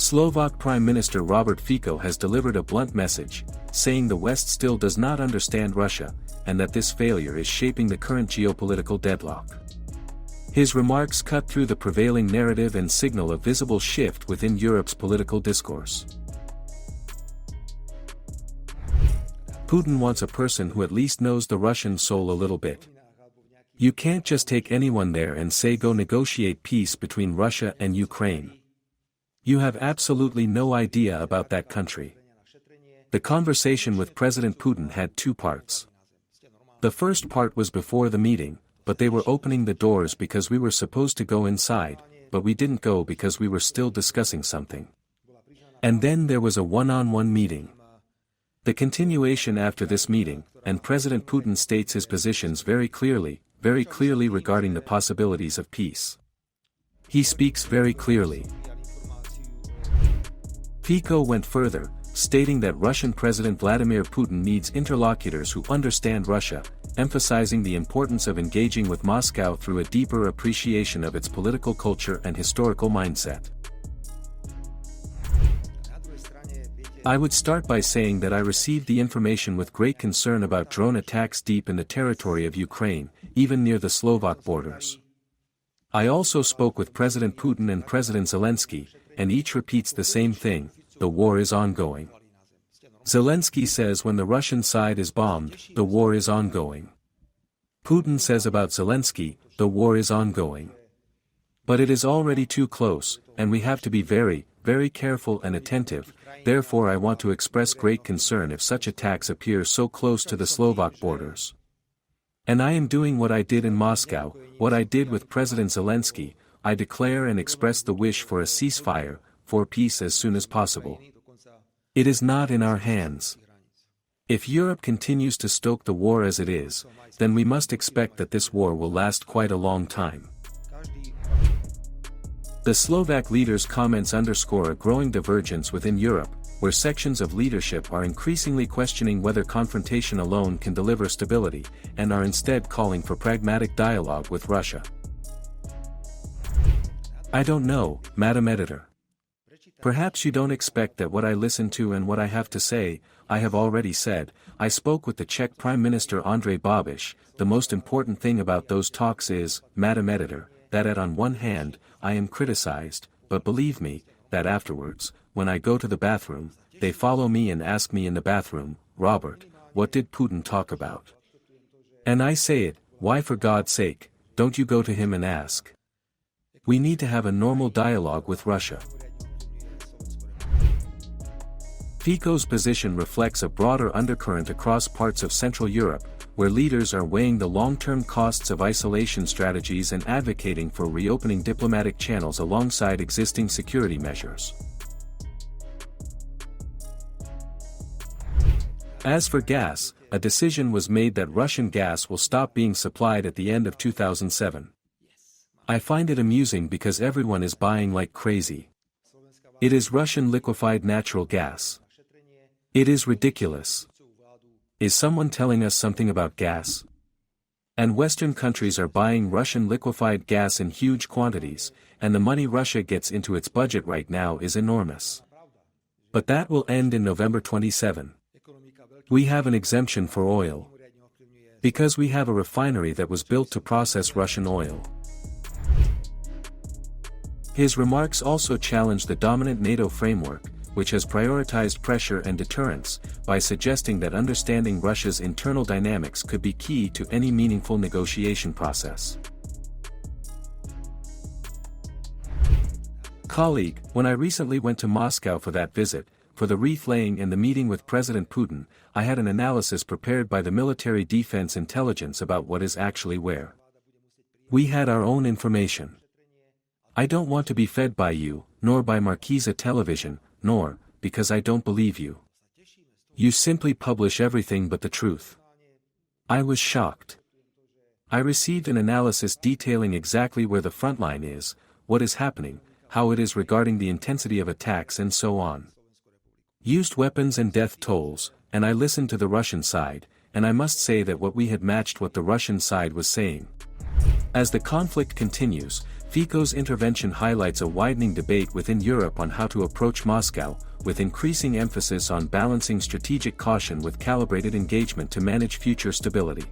Slovak Prime Minister Robert Fico has delivered a blunt message, saying the West still does not understand Russia, and that this failure is shaping the current geopolitical deadlock. His remarks cut through the prevailing narrative and signal a visible shift within Europe's political discourse. Putin wants a person who at least knows the Russian soul a little bit. You can't just take anyone there and say go negotiate peace between Russia and Ukraine. You have absolutely no idea about that country. The conversation with President Putin had two parts. The first part was before the meeting, but they were opening the doors because we were supposed to go inside, but we didn't go because we were still discussing something. And then there was a one-on-one meeting. The continuation after this meeting, and President Putin states his positions very clearly regarding the possibilities of peace. He speaks very clearly. Fico went further, stating that Russian President Vladimir Putin needs interlocutors who understand Russia, emphasizing the importance of engaging with Moscow through a deeper appreciation of its political culture and historical mindset. I would start by saying that I received the information with great concern about drone attacks deep in the territory of Ukraine, even near the Slovak borders. I also spoke with President Putin and President Zelensky, and each repeats the same thing: the war is ongoing. Zelensky says when the Russian side is bombed, the war is ongoing. Putin says about Zelensky, the war is ongoing. But it is already too close, and we have to be very careful and attentive. Therefore I want to express great concern if such attacks appear so close to the Slovak borders. And I am doing what I did in Moscow, what I did with President Zelensky. I declare and express the wish for a ceasefire, for peace as soon as possible. It is not in our hands. If Europe continues to stoke the war as it is, then we must expect that this war will last quite a long time. The Slovak leader's comments underscore a growing divergence within Europe, where sections of leadership are increasingly questioning whether confrontation alone can deliver stability, and are instead calling for pragmatic dialogue with Russia. I don't know, Madam Editor. Perhaps you don't expect that what I listen to and what I have to say, I have already said. I spoke with the Czech Prime Minister Andrej Babiš. The most important thing about those talks is, Madam Editor, that on one hand, I am criticized, but believe me, that afterwards, when I go to the bathroom, they follow me and ask me in the bathroom, Robert, what did Putin talk about? And I say it, why for God's sake, don't you go to him and ask? We need to have a normal dialogue with Russia. Fico's position reflects a broader undercurrent across parts of Central Europe, where leaders are weighing the long-term costs of isolation strategies and advocating for reopening diplomatic channels alongside existing security measures. As for gas, a decision was made that Russian gas will stop being supplied at the end of 2007. I find it amusing because everyone is buying like crazy. It is Russian liquefied natural gas. It is ridiculous. Is someone telling us something about gas? And Western countries are buying Russian liquefied gas in huge quantities, and the money Russia gets into its budget right now is enormous. But that will end in November 27. We have an exemption for oil. Because we have a refinery that was built to process Russian oil. His remarks also challenge the dominant NATO framework, which has prioritized pressure and deterrence, by suggesting that understanding Russia's internal dynamics could be key to any meaningful negotiation process. Colleague, when I recently went to Moscow for that visit, for the wreath-laying and the meeting with President Putin, I had an analysis prepared by the military defense intelligence about what is actually where. We had our own information. I don't want to be fed by you, nor by Marquisa television, nor, because I don't believe you. You simply publish everything but the truth. I was shocked. I received an analysis detailing exactly where the front line is, what is happening, how it is regarding the intensity of attacks and so on. Used weapons and death tolls, and I listened to the Russian side, and I must say that what we had matched what the Russian side was saying. As the conflict continues, Fico's intervention highlights a widening debate within Europe on how to approach Moscow, with increasing emphasis on balancing strategic caution with calibrated engagement to manage future stability.